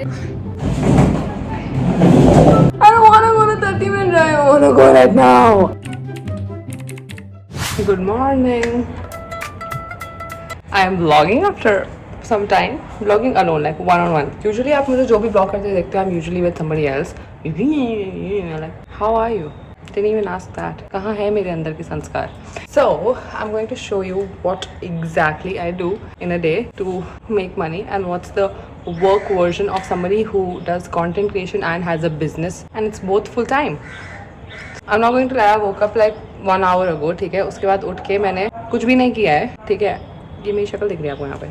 I don't want to go to 30-minute drive. I want to go right now. Good morning. I am vlogging after some time. Vlogging alone, like one-on-one. Usually आप मुझे जो भी vlog करते देखते हो, I'm usually with somebody else. Like, how are you? Didn't even ask that. कहाँ है मेरे अंदर के संस्कार? So I'm going to show you what exactly I do in a day to make money and what's the work version of somebody who does content creation and has a business and it's both full time. I'm not going to lie, I woke up like 1 hour ago, ठीक है. उसके बाद उठ के मैंने कुछ भी नहीं किया है, ठीक है. ये मेरी शक्ल दिख रही है आपको यहाँ पे.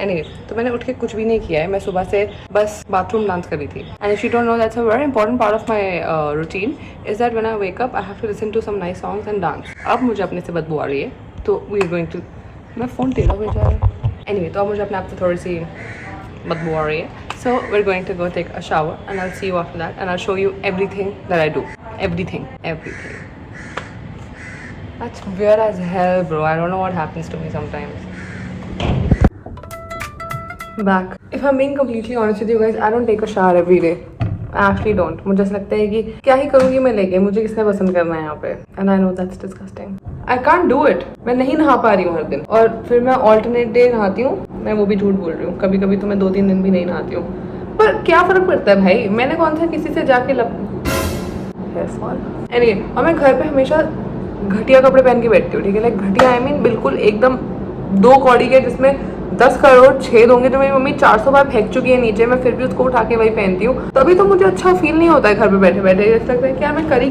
Anyway, तो मैंने उठ के कुछ भी नहीं किया है. मैं सुबह से बस बाथरूम डांस कर रही थी. And if you don't know, that's a very important part of my routine is that when I wake up, I have to listen to some nice songs and dance. अब मुझे अपने से बदबू आ रही है, तो we are going to. मैं phone टेढ़ा हो जा रहा है. Anyway, तो अब मुझे अपने आप से थोड़ी सी बदबू आ रही है. So we're going to go take a shower and I'll see you after that and I'll show you everything that I do. Everything. That's weird as hell, bro. I don't know what happens to me sometimes. Back. If I'm being completely honest with you guys, I don't take a shower every day. I actually don't. मुझे ऐसा लगता है कि क्या ही करूँगी मैं लेके, मुझे किसने पसंद करना है यहाँ पे. And I know that's disgusting. I can't do it. मैं नहीं नहा पा रही हूँ हर दिन और फिर मैं alternate day नहाती हूँ. मैं वो भी झूठ बोल रही हूँ. कभी कभी तो मैं 2-3 दिन भी नहीं नहाती हूँ. पर क्या फर्क पड़ता है भाई. मैंने कौन सा किसी से जाके हेयर फॉल. Anyway, और मैं घर पे हमेशा घटिया कपड़े पहन के बैठती हूँ. ठीक है, लाइक घटिया आई मीन बिल्कुल एकदम 2 कौड़ी के जिसमें 10 करोड़ छेद होंगे जो मेरी मम्मी 400 बार फेंक चुकी है नीचे. मैं फिर भी उसको उठा के वही पहनती हूँ. तभी तो मुझे अच्छा फील नहीं होता है घर पे बैठे बैठे. ऐसा लगता है कि यार मैं करी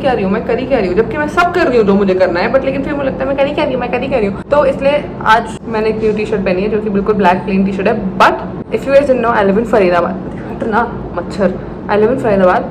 क्या रही हूँ जबकि मैं सब कर रही हूँ जो मुझे करना है. बट लेकिन फिर मुझे लगता है मैं करी क्या रही हूँ. तो इसलिए आज मैंने एक न्यू टी शर्ट पहनी है जो कि बिल्कुल ब्लैक प्लेन टी शर्ट है. But if you guys don't know, I live in Faridabad. इतना मच्छर. आई लिव इन फरीदाबाद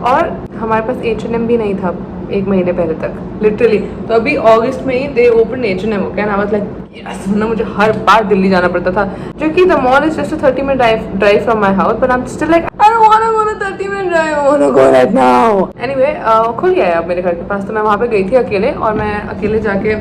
और हमारे पास H&M भी नहीं था 1 महीने पहले तक लिटरली. तो अभी अगस्त में ही they open H&M. Okay, and I was like yes. वरना मुझे हर बार दिल्ली जाना पड़ता था जो कि the mall is just a 30-minute drive from my house. But I am still like I don't want to go to 30-minute drive. I want to go right now. Anyway, खुल गया है अब मेरे घर के पास. तो मैं वहाँ पे गई थी अकेले और मैं अकेले जाके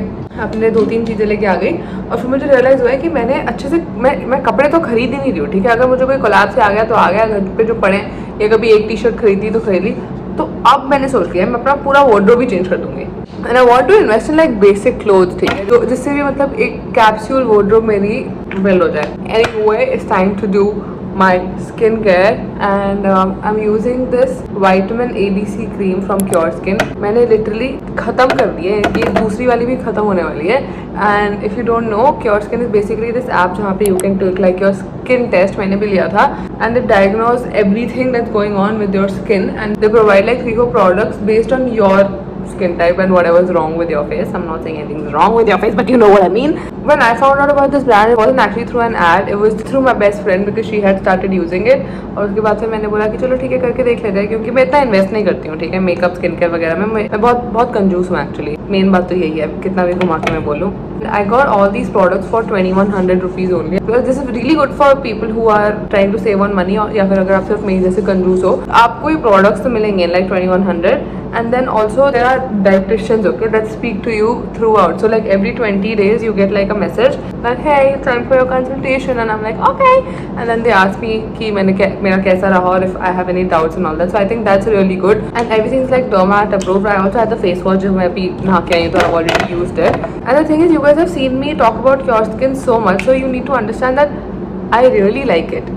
अपने 2-3 चीज़ें लेके आ गई. और फिर मुझे रियलाइज़ हुआ है कि मैंने अच्छे से मैं कपड़े तो खरीद ही नहीं रही हूँ. ठीक है, अगर मुझे कोई कोलैब से आ गया तो आ गया. घर पे जो पड़े या कभी एक टी शर्ट खरीदी तो खरीदी. तो अब मैंने सोच लिया मैं अपना पूरा वार्डरोब भी चेंज कर दूंगी. And I want to invest in like basic clothes. ठीक है, तो जिससे भी मतलब एक कैप्सूल वार्डरोब मेरी बिल्ड हो जाए. Anyway, it's time to do my skin care and I am using this vitamin ABC cream from cure skin. मैंने लिटरली खत्म कर दी है. ये दूसरी वाली भी खत्म होने वाली है. And if you don't know, cure skin is basically this app जहाँ पे you can take like your skin test. मैंने भी लिया था and they diagnose everything that's going on with your skin and they provide like 3-4 products based on your skin type and whatever is wrong with your face. I'm not saying anything is wrong with your face, but you know what I mean. When I found out about this brand, it wasn't actually through an ad. It was through my best friend because she had started using it. और उसके बाद से मैंने बोला कि चलो ठीक है करके देख लेते हैं, क्योंकि मैं इतना इन्वेस्ट नहीं करती हूँ. ठीक है, मेकअप स्किन केयर वगैरह में मैं बहुत कंजूस हूँ एक्चुअली. मेन बात तो यही है, कितना भी घुमा के मैं बोलूँ. I got all these products for 2100 rupees only because this is really good for people who are trying to save on money. और या फिर अगर आप सिर्फ मेरी जैसे कंजूस हो, आपको ये products तो मिलेंगे like 2100. And then also there are dietitians, okay, that speak to you throughout. So like every 20 days you get like a message that hey, it's time for your consultation, and I'm like okay. And then they ask me कि मेरा कैसा रहा और if I have any doubts and all that. So I think that's really good and everything's like dermat approved. I also had the face wash जो मैं अभी नहा के आई हूँ तो I've already used it. And the thing is, you guys have seen me talk about Cure Skin so much, so you need to understand that I really like it.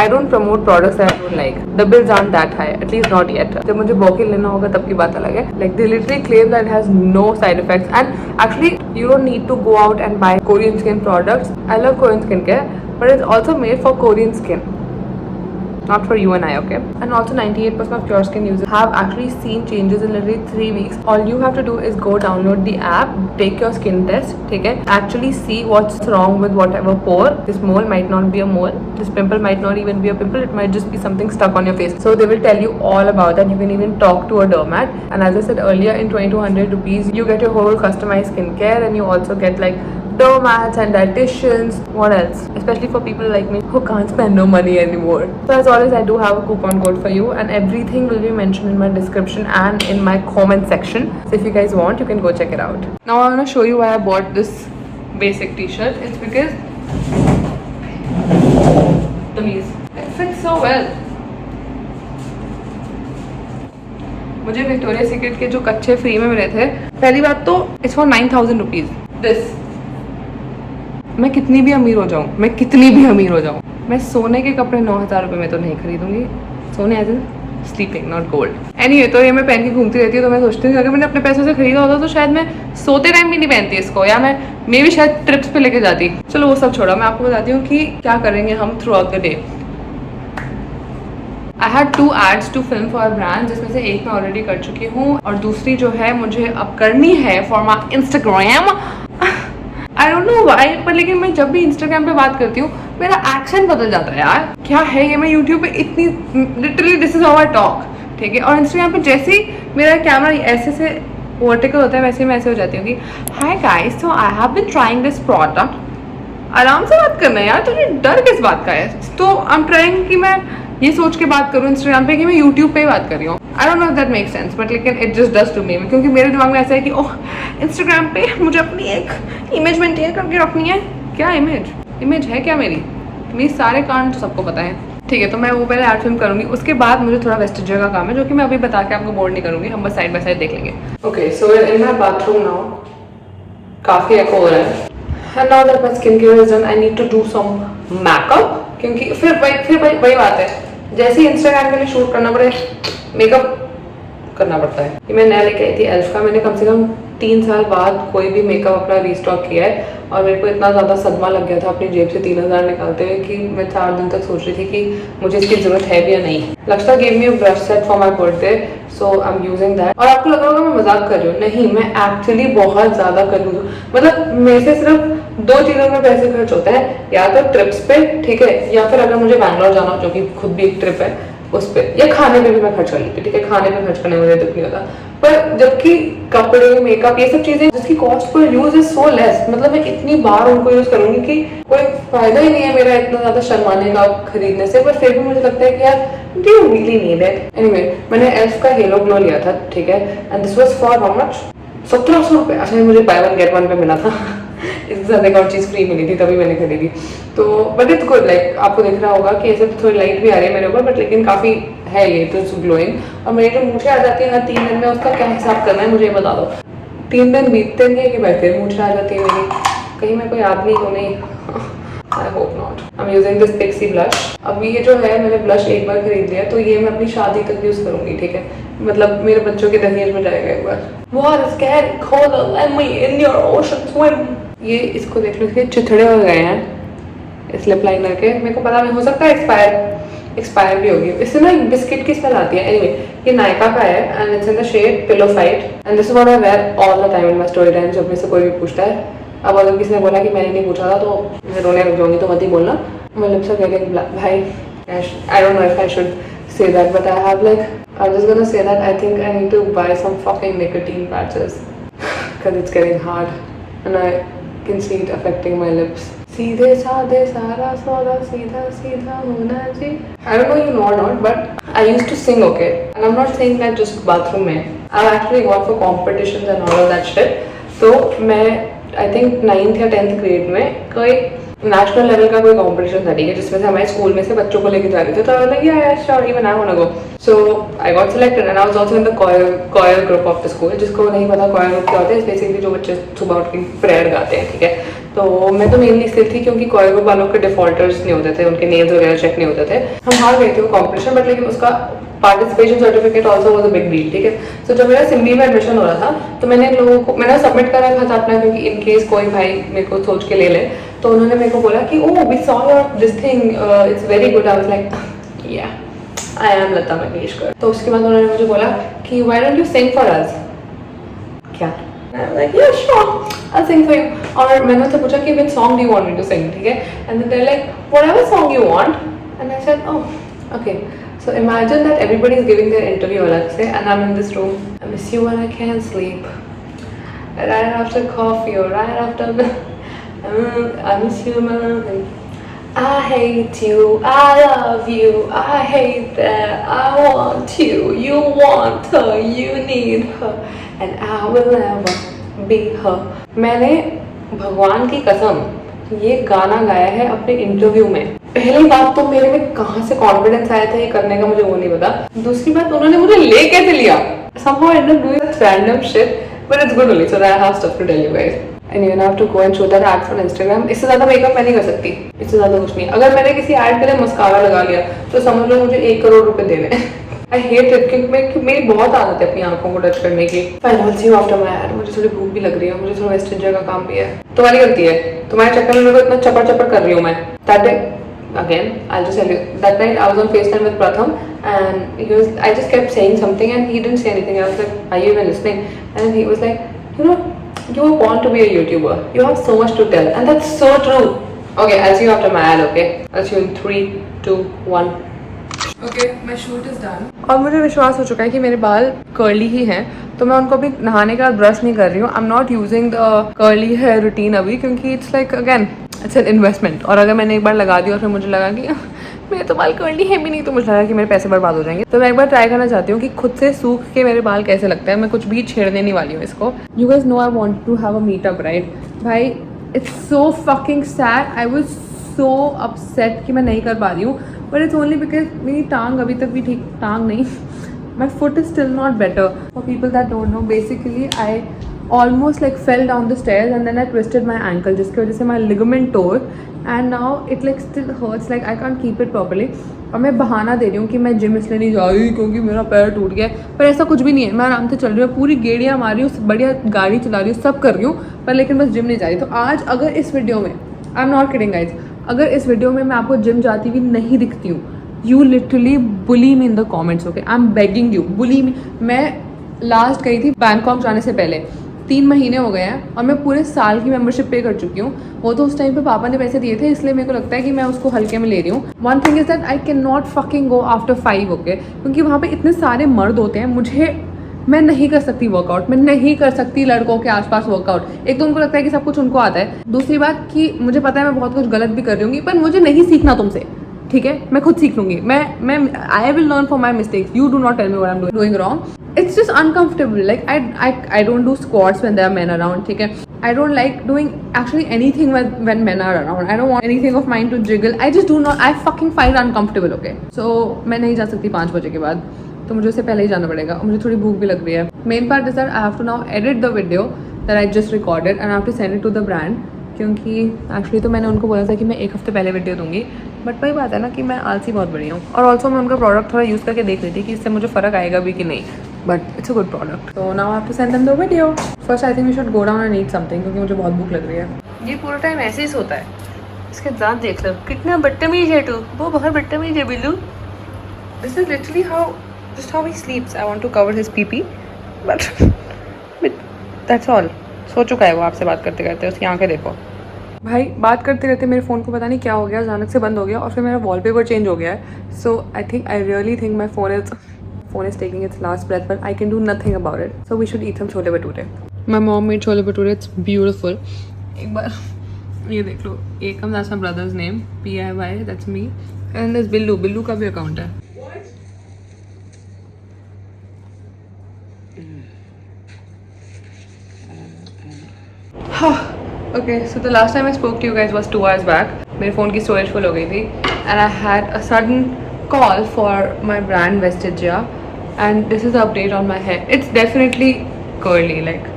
I don't promote products that I don't like. The bills aren't that high, at least not yet. जब मुझे Bokil लेना होगा तब की बात अलग है. Like they literally claim that it has no side effects, and actually you don't need to go out and buy Korean skin products. I love Korean skincare, but it's also made for Korean skin, not for you and I, okay? And also 98% of Cure Skin users have actually seen changes in literally 3 weeks. All you have to do is go download the app, take your skin test, okay? Actually see what's wrong with whatever pore. This mole might not be a mole. This pimple might not even be a pimple. It might just be something stuck on your face. So they will tell you all about that. You can even talk to a dermat. And as I said earlier, in 2200 rupees, you get your whole customized skincare, and you also get like dermats and dietitians. What else? Especially for people like me who can't spend no money anymore. So as always, I do have a coupon code for you, and everything will be mentioned in my description and in my comment section. So if you guys want, you can go check it out. Now I want to show you why I bought this basic t-shirt. It's because तमीज, it fits so well. मुझे Victoria secret के जो कच्चे free में मिले थे, पहली बात तो इट्स फॉर 9,000 रुपीज दिस। मैं कितनी भी अमीर हो जाऊँ, मैं कितनी भी अमीर हो जाऊँ, मैं सोने के कपड़े 9,000 रुपये में तो नहीं खरीदूंगी। सोने as in sleeping, not gold. Anyway, तो ये मैं पहन के घूमती रहती हूँ, तो मैं सोचती हूँ कि अगर मैंने अपने पैसों से खरीदा होता तो शायद मैं सोते टाइम भी नहीं पहनती इसको, या मैं मे भी शायद ट्रिप्स पे लेके जाती। चलो वो सब छोड़ा, मैं आपको बताती हूँ कि क्या करेंगे हम throughout the day. I had 2 ads to film for brand, जिसमें से एक मैं ऑलरेडी कर चुकी हूँ और दूसरी जो है मुझे अब करनी है for my Instagram. I don't know why, पर लेकिन मैं जब भी इंस्टाग्राम पे बात करती हूँ मेरा एक्शन बदल जाता है यार। क्या है ये, मैं यूट्यूब पे इतनी literally this is how I talk, ठीक है, और इंस्टाग्राम पे जैसे ही मेरा कैमरा ऐसे से वर्टिकल होता है वैसे मैं ऐसे हो जाती हूँ कि hi guys, so I have been trying this product. आराम से बात करना है यार, तुझे डर किस बात का है? तो आई एम ट्राइंग कि मैं ये सोच के बात करूँ इंस्टाग्राम पे कि मैं यूट्यूब पे ही बात कर रही हूँ। I don't know if that make sense, but लेकिन it just does to me, क्योंकि मेरे दिमाग में ऐसा है कि ओह इंस्टाग्राम पे मुझे अपनी एक इमेज मेंटेन करके रखनी है। क्या इमेज है क्या मेरी? मेरे सारे कांड तो सबको पता है, ठीक है। तो मैं वो पहले आर्ट फिल्म करूँगी, उसके बाद मुझे थोड़ा वेस्टेज का काम है जो कि मैं अभी बता के आपको बोर्ड नहीं करूँगी, हम बस साइड बाय साइड देख लेंगे। Okay, so in my bathroom now, काफ़ी एको हो रहा है। And now that my skincare is done, I need to do some makeup, क्योंकि फिर वही बात है, जैसे ही इंस्टाग्राम के लिए शूट करना पड़े मेकअप करना पड़ता है। ये मैं नया लेके आई थी एल्फ का, मैंने कम से कम 3 साल बाद कोई भी मेकअप अपना रीस्टॉक किया है और मेरे को इतना ज़्यादा सदमा लग गया था अपनी जेब से 3,000 निकालते हुए कि मैं 4 दिन तक सोच रही थी कि मुझे इसकी ज़रूरत है भी या नहीं। Lakshta gave me a brush set for my birthday, so I am using that. और आपको लग रहा होगा मैं मजाक कर रही हूँ, नहीं, मैं एक्चुअली बहुत ज़्यादा कंफ्यूज हूँ। मतलब मेरे से सिर्फ 2 चीज़ों में पैसे खर्च होते हैं, या तो ट्रिप्स पे, ठीक है, या फिर अगर मुझे बैंगलोर जाना हो जो कि खुद भी एक ट्रिप है उस पर, या खाने पे भी मैं खर्च कर लेती, ठीक है, खाने पे खर्च करने में मुझे दुख नहीं होता। पर जबकि कपड़े, मेकअप, ये सब चीजें जिसकी cost per use is so less, मतलब मैं इतनी बार उनको यूज करूंगी कि कोई फायदा ही नहीं है मेरा इतना ज्यादा शर्माने का खरीदने से। पर फिर भी मुझे लगता है कि यार do you really need it? Anyway, मैंने एल्फ का हेलो ग्लो लिया था, ठीक है, and this was for how much? 1,700 रुपये। अच्छा, मुझे बाय वन गेट वन पे मिला था इसके साथ एक और चीज़ फ्री मिली थी, तभी मैंने खरीदी। तो बट इट्स गुड, लाइक आपको दिख रहा होगा कि ऐसे तो थोड़ी लाइट भी आ रही है मेरे ऊपर, बट लेकिन काफ़ी है ये तो ग्लोइंग। और मेरी जो मूछें आ जाती है हर 3 दिन में, उसका क्या हिसाब करना है मुझे ये बता दो। 3 दिन बीतते नहीं है कि मैं फिर मूछें आ जाती है मेरी, कहीं मैं कोई आदमी तो नहीं? I hope not. I am using this pixie blush. अब ये जो है मैंने ब्लश एक बार खरीद लिया, तो ये मैं अपनी शादी तक यूज़ करूँगी, ठीक है, मतलब मेरे बच्चों के दहेज में जाएगा एक बार। What is getting colder? Let me in your ocean swim. ये इसको देख लो, इसके चिथड़े हो गए हैं इस लिप लाइनर के। मेरे को पता नहीं, हो सकता है एक्सपायर भी होगी। इससे ना एक बिस्किट की स्मेल आती है। एनीवे, ये नायका का है and it's in the shade pillow fight and this is what I wear all the time in my story time, जब मेरे से कोई भी पूछता है। अब अगर किसी ने बोला कि मैंने नहीं पूछा था तो मैं रोने लग जाऊंगी, तो मत ही बोलना। My lips are getting black. भाई, I don't know if I should say that, but I'm just gonna say that I think I need to buy some fucking nicotine patches because it's getting hard and I can see it affecting my lips. सीधे साधे सारा सौदा सीधा सीधा होना जी। I don't know you know or not, but I used to sing, okay, and I'm not saying that just bathroom में। I've actually gone for competitions and all of that shit. तो मैं I think 9th या 10th grade में कोई national level का कोई competition था, ठीक है, जिसमें से हमारे स्कूल में से बच्चों को लेके जा रहे थे। तो like yeah sure even I want to go, so I got selected and I was also in the choir group of the school. जिसको नहीं पता कोयर ग्रुप क्या होता है, बेसिकली जो बच्चे सुबह उठ के प्रेयर गाते हैं, ठीक है। तो मैं तो मेनली इसलिए थी क्योंकि कोयर ग्रुप वालों के डिफॉल्टर्स नहीं होते थे, उनके नेम्स वगैरह चेक नहीं होते थे। हम हार गए थे वो कॉम्पिटिशन, बट लेकिन उसका participation certificate also was a big deal, ठीक है। सो जब मेरा सिम्बी में एडमिशन हो रहा था तो मैंने लोगों को सबमिट करा था अपना, क्योंकि इन केस कोई भाई मेरे को सोच के ले ले। तो उन्होंने मेरे को बोला कि oh we saw your this thing, it's very good. I was like yeah I M Lata Mangeshkar. तो उसके बाद उन्होंने मुझे बोला कि why don't you sing for us? क्या? I'm like, yeah, sure, I'll sing for you. और मैंने उनसे पूछा कि which song do you want me to sing, ठीक है? And then they're like, whatever song you want. And I said, oh, okay. So imagine that everybody is giving their interview अलग से, and I'm in this room. I miss you when I can't sleep. Right after coffee or right after I miss you, man. I hate you, I love you, I hate that, I want you, you want her, you need her, and I will never be her. मैंने भगवान की कसम ये गाना गाया है अपने interview में। पहली बात तो मेरे में कहाँ से कॉन्फिडेंस आया था ये करने का मुझे वो नहीं पता। दूसरी बात उन्होंने मुझे ले कैसे लिया? Somehow I ended up doing this random shit, but it's good only, so that I have stuff to tell you guys. And you have to go and show that ads on Instagram. इससे ज्यादा makeup मैं नहीं कर सकती, इससे ज्यादा कुछ नहीं। अगर मैंने किसी एड के लिए मस्कारा लगा लिया तो समझ लो मुझे 1 करोड़ रुपए देने हैं। I hate it क्योंकि मेरी बहुत आदत है अपनी आंखों को टच करने की। Fine, I'll see you after my ad. मुझे थोड़ी भूख भी लग रही है, मुझे थोड़ा वेस्ट इंडिया का काम भी है। तुम्हारी गलती है, तुम्हारे चक्कर में मेरे को इतना चपर चपर कर रही हूँ मैं। That day, again, I'll just tell you. That night I was on FaceTime with Pratham, and I just kept saying something, and he didn't say anything. I was like, "Are you even listening?" And he was like, "You know, you were born to be a YouTuber. You have so much to tell," and that's so true. Okay, I'll see you after my ad. Okay, I'll see you in 3, 2, 1. Okay, my shoot is done. और मुझे विश्वास हो चुका है कि मेरे बाल curly ही हैं, तो मैं उनको अभी नहाने के बाद ब्रश नहीं कर रही हूँ। I am not using the curly hair routine अभी, क्योंकि it's like again it's an investment. और अगर मैंने एक बार लगा दिया और फिर मुझे लगा कि मेरे तो बाल कर्ली है भी नहीं, तो मुझे लगा कि मेरे पैसे बर्बाद हो जाएंगे। तो मैं एक बार ट्राई करना चाहती हूँ कि खुद से सूख के मेरे बाल कैसे लगता है। मैं कुछ भी छेड़ने नहीं वाली हूँ इसको। You guys know I want to have a meetup, right? भाई it's so fucking sad. I was so upset कि मैं नहीं कर पा रही हूँ, बट इट्स ओनली बिकॉज मेरी टांग अभी तक भी ठीक, टांग नहीं, my foot is still not better. For people that don't know, basically I almost like fell down the stairs and then I twisted my ankle, जिसकी वजह से my ligament tore and now it like still hurts, like I can't keep it properly। और मैं बहाना दे रही हूँ कि मैं जिम इसलिए नहीं जा रही क्योंकि मेरा पैर टूट गया, पर ऐसा कुछ भी नहीं है। मैं आराम से चल रही हूँ, पूरी गेड़ियाँ मार रही हूँ, बढ़िया गाड़ी चला रही हूँ, सब कर रही हूँ, पर लेकिन बस जिम नहीं जा रही। तो आज अगर इस वीडियो में, आई एम नॉट किडिंग गाइज, अगर इस वीडियो में मैं आपको जिम जाती हुई नहीं दिखती हूँ, you literally bully me in the comments, okay? I am begging you, bully me. मैं लास्ट गई थी बैंकॉक जाने से पहले, 3 महीने हो गए हैं और मैं पूरे साल की मेंबरशिप पे कर चुकी हूँ। वो तो उस टाइम पे पापा ने पैसे दिए थे, इसलिए मेरे को लगता है कि मैं उसको हल्के में ले रही हूँ। One thing is that I can not fucking go after 5, okay? क्योंकि वहाँ पे इतने सारे मर्द होते हैं, मैं नहीं कर सकती वर्कआउट, मैं नहीं कर सकती लड़कों के आसपास वर्कआउट। एक तो उनको लगता है कि सब कुछ उनको आता है, दूसरी बात कि मुझे पता है मैं बहुत कुछ गलत भी कर रही हूँ, पर मुझे नहीं सीखना तुमसे, ठीक है? मैं खुद सीख लूँगी। मैं I will learn for my mistakes. You do not tell me what I am doing wrong. It's just uncomfortable. Like I don't do squats when there are men around. ठीक है? I don't like doing actually anything when men are around. I don't want anything of mine to jiggle. I just do not. I fucking find uncomfortable. Okay? So मैं नहीं जा सकती 5 बजे के बाद, तो मुझे उससे पहले ही जाना पड़ेगा। मुझे थोड़ी भूख भी लग रही है। Main part is that I have to now edit the video that I just recorded and I have to send it to the brand, क्योंकि एक्चुअली तो मैंने उनको बोला था कि मैं 1 हफ्ते पहले वीडियो दूंगी, बट वही बात है ना कि मैं आलसी बहुत बड़ी हूँ। और ऑल्सो मैं उनका प्रोडक्ट थोड़ा यूज़ करके देख रही थी कि इससे मुझे फ़र्क आएगा भी कि नहीं, but it's a good product. तो now I have to send them the video. First I think we should go down and eat something, क्योंकि मुझे बहुत भूख लग रही है। ये पूरा टाइम ऐसे ही सोता है, इसके दांत देख लो कितना बदतमीज है। तू वो बहुत बदतमीज है Billu. This is literally just how he sleeps. I want to cover his pee-pee, but that's all. सो चुका है वो आपसे बात करते करते, उसकी आंखें देखो। भाई बात करते करते मेरे फ़ोन को पता नहीं क्या हो गया, अचानक से बंद हो गया और फिर मेरा वॉलपेपर चेंज हो गया है। So I really think my phone is taking its last breath, but I can do nothing about it. So we should eat some chole bhature. My mom made chole bhature. It's beautiful. एक बार ये देख लो, एकम, that's my brother's name, PIY, that's me, and there's Billu का भी account है। Okay, so the last time I spoke to you guys was 2 hours back. मेरे phone की storage full हो गई थी and I had a sudden call for my brand Vestigia, and this is the update on my hair. It's definitely curly, like,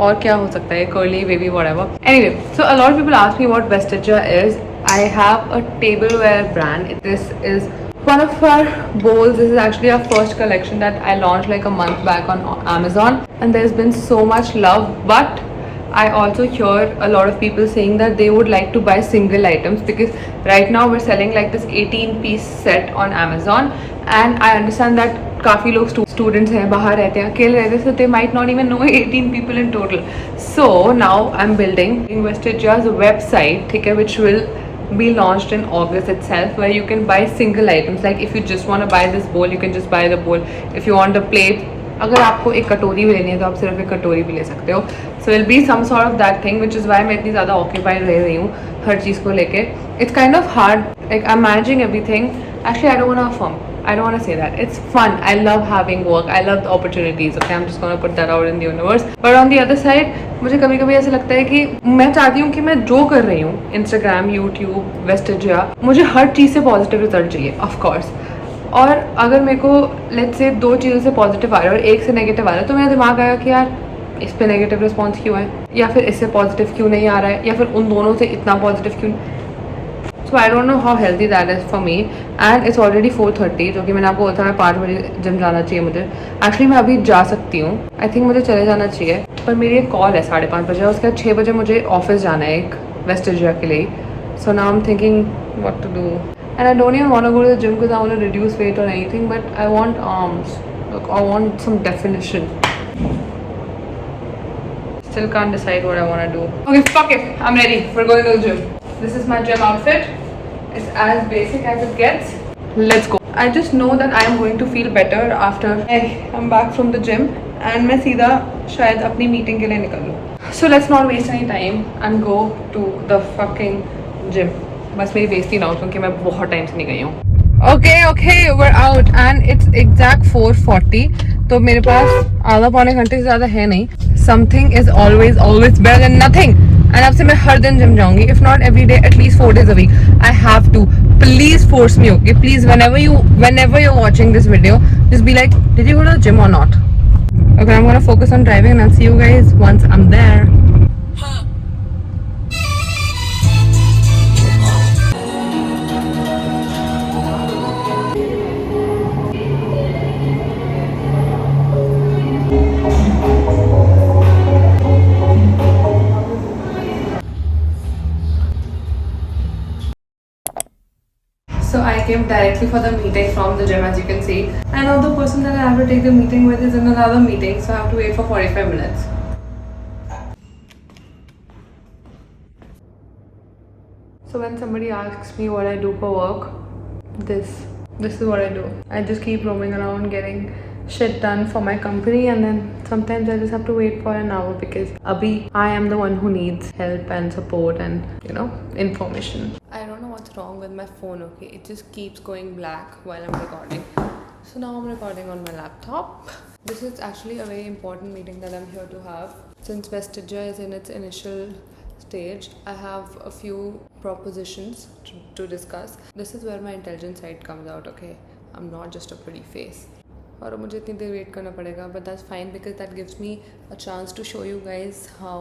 और क्या हो सकता है, curly, wavy, whatever. Anyway, so a lot of people ask me what Vestigia is. I have a tableware brand. This is one of our bowls. This is actually our first collection that I launched like a month back on Amazon, and there's been so much love, but I also hear a lot of people saying that they would like to buy single items, because right now we're selling like this 18-piece set on Amazon, and I understand that काफ़ी लोग students हैं, बाहर रहते हैं, अकेले रहते हैं, so they might not even know 18 people in total. So now I'm building Vestigia's website, ठीक है, which will be launched in August itself, where you can buy single items. Like if you just want to buy this bowl, you can just buy the bowl. If you want a plate, अगर आपको एक कटोरी भी लेनी है तो आप सिर्फ एक कटोरी भी ले सकते हो। So will be some sort of that thing, which is why मैं इतनी ज़्यादा ऑक्यूपाइड रह रही हूँ हर चीज़ को लेके। It's kind of hard, like I am managing everything. Actually I don't want a firm, I don't want to say that. It's fun. I love having work. I love the opportunities. Okay, I'm just going to put that out in the universe. But on the other side, मुझे कभी कभी ऐसा लगता है कि मैं चाहती हूँ कि मैं जो कर रही हूँ Instagram, YouTube, Vestigia, मुझे हर चीज़ से पॉजिटिव रिजल्ट चाहिए, ऑफ कोर्स. और अगर मेरे को लेट्स से 2 चीज़ों से पॉजिटिव आ रहा है और 1 से नेगेटिव आ रहा है, तो मेरा दिमाग आया कि यार इस पे नेगेटिव रिस्पॉन्स क्यों है, या फिर इससे पॉजिटिव क्यों नहीं आ रहा है, या फिर उन दोनों से इतना पॉजिटिव क्यों. So I don't know how healthy that is for me. And it's already 4:30, जो कि मैंने आपको बोला था मैं 5 बजे जिम जाना चाहिए मुझे. एक्चुअली मैं अभी जा सकती हूँ. आई थिंक मुझे चले जाना चाहिए, पर मेरी एक कॉल है 5:30 बजे. उसके बाद 6 बजे मुझे ऑफिस जाना है एक वेस्टिजिया के लिए. So now I am thinking what to do. And I don't even want to go to the gym because I want to reduce weight or anything, but I want arms. Look, I want some definition. Still can't decide what I want to do. Okay, fuck it. I'm ready. We're going to the gym. This is my gym outfit. It's as basic as it gets. Let's go. I just know that I am going to feel better after I'm back from the gym. And मैं सीधा शायद अपनी meeting के लिए निकल लूँ. So let's not waste any time and go to the fucking gym. बस मेरी बेइज्जती ना हो क्योंकि मैं बहुत टाइम से नहीं गई हूँ. Okay we're out and it's exact 4:40. तो मेरे पास आधा पौने घंटे से ज़्यादा है नहीं. Something is always better than nothing. And अब से मैं हर दिन जिम जाऊँगी. If not every day, at least 4 days a week. I have to. Please force me, okay? Please, whenever you're watching this video, just be like, did you go to the gym or not? Okay, I'm gonna focus on driving and I'll see you guys once I'm there. So I came directly for the meeting from the gym, as you can see. And now the person that I have to take the meeting with is in another meeting, so I have to wait for 45 minutes. So when somebody asks me what I do for work, this is what I do. I just keep roaming around getting shit done for my company, and then sometimes I just have to wait for an hour because abhi I am the one who needs help and support and information. I don't know what's wrong with my phone, okay? It just keeps going black while I'm recording. So now I'm recording on my laptop. This is actually a very important meeting that I'm here to have. Since Vestigia is in its initial stage, I have a few propositions to discuss. This is where my intelligent side comes out, okay? I'm not just a pretty face. और मुझे इतनी देर wait करना पड़ेगा, but that's fine because that gives me a chance to show you guys how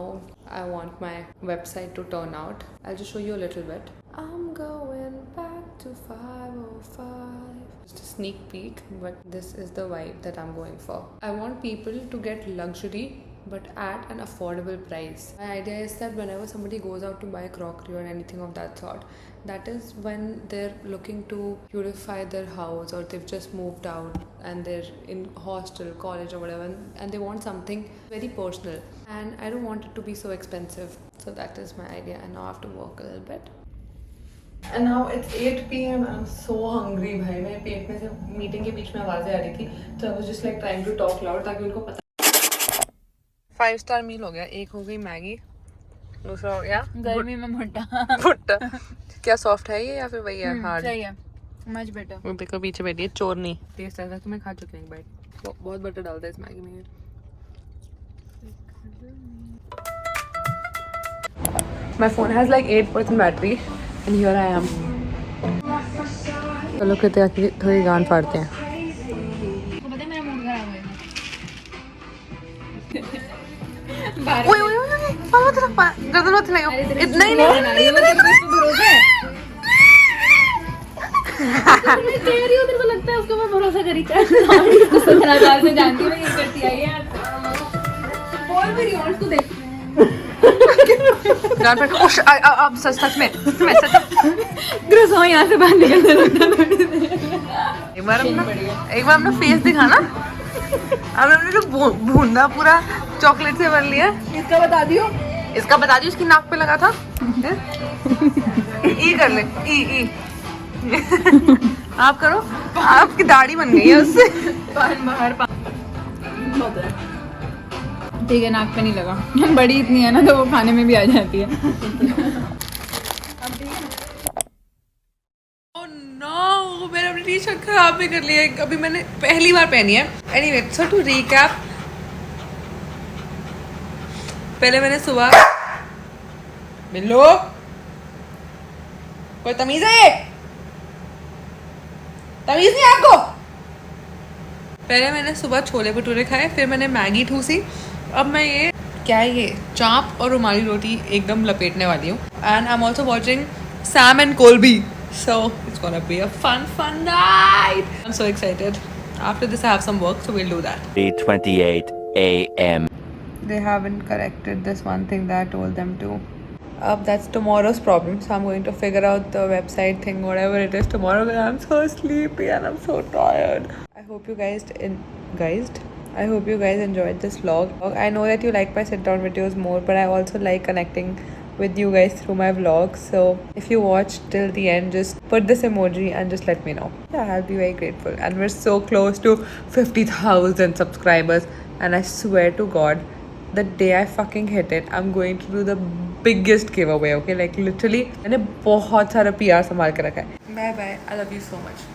I want my website to turn out. I'll just show you a little bit. I'm going back to 5:05. Just a sneak peek, but this is the vibe that I'm going for. I want people to get luxury but at an affordable price. My idea is that whenever somebody goes out to buy crockery or anything of that sort, that is when they're looking to beautify their house, or they've just moved out and they're in hostel, college or whatever, and they want something very personal, and I don't want it to be so expensive. So that is my idea, and now I have to work a little bit. And now it's 8 PM. I'm so hungry भाई. मेरे पेट में से meeting के बीच में आवाज़ें आ रही थी, तो I was just like trying to talk loud ताकि उनको पता. 5-star मील हो गया. एक हो गई मैगी, दूसरा हो गया गर्मी में भुट्टा. क्या सॉफ्ट है ये या फिर वही है हार्ड? सही है, मच बेटर. वो देखो पीछे बैठी है चोरनी. टेस्ट ऐसा कि मैं खा चुकी हूँ एक बाइट. बहुत बटर डालता है इस मैगी में. My phone has like 8% battery and here I am. चलो कहते हैं थोड़ी गान फाड़ते हैं. तो पता है मेरा मूड खराब है. ओए ओए ओए पापा तेरा गर्दन मत लगाओ. इतना ही नहीं भरोसा है. मैं कह रही हूँ, तेरे को लगता है उसको मैं भरोसा करी उसको 17 साल से जानती हूँ, मैं ये करती आई यार. बोल भी रही हूँ उसको देख. गान पर ओश अब सच में सच ग्रस हो यहाँ से बाहर निकलने लगता. एक बार अपना फेस दिखाना. अब हमने जो भूंदा पूरा चॉकलेट से भर लिया. इसका बता दियो इसकी नाक पे लगा था. ई कर ले. ई आप करो. आपकी दाढ़ी बन गई है उससे. बाहर ठीक है, नाक पे नहीं लगा. बड़ी इतनी है ना तो वो खाने में भी आ जाती है. Oh no, मैंने अपनी टी शर्ट खराब भी कर ली है, अभी मैंने पहली बार पहनी है। एनीवे, सो टू रीकैप, पहले मैंने सुबह मिलो, कोई तमीज है? तमीज नहीं आपको? पहले मैंने सुबह छोले भटूरे खाए, फिर मैंने मैगी ठूसी, अब मैं ये क्या है ये चाप और रुमाली रोटी एकदम लपेटने वाली हूँ। And I am also watching Sam and Colby, so it's gonna be a fun night. I'm so excited. After this I have some work, so we'll do that. 3:28 a.m. They haven't corrected this one thing that I told them to. That's tomorrow's problem, so I'm going to figure out the website thing, whatever it is tomorrow, because I'm so sleepy and I'm so tired. I hope you guys enjoyed this vlog. I know that you like my sit down videos more, but I also like connecting with you guys through my vlogs. So if you watched till the end, just put this emoji and just let me know. Yeah, I'll be very grateful. And we're so close to 50,000 subscribers, and I swear to God, the day I fucking hit it, I'm going to do the biggest giveaway. Okay, like literally मैंने बहुत सारा PR संभाल के रखा है. Bye bye. I love you so much.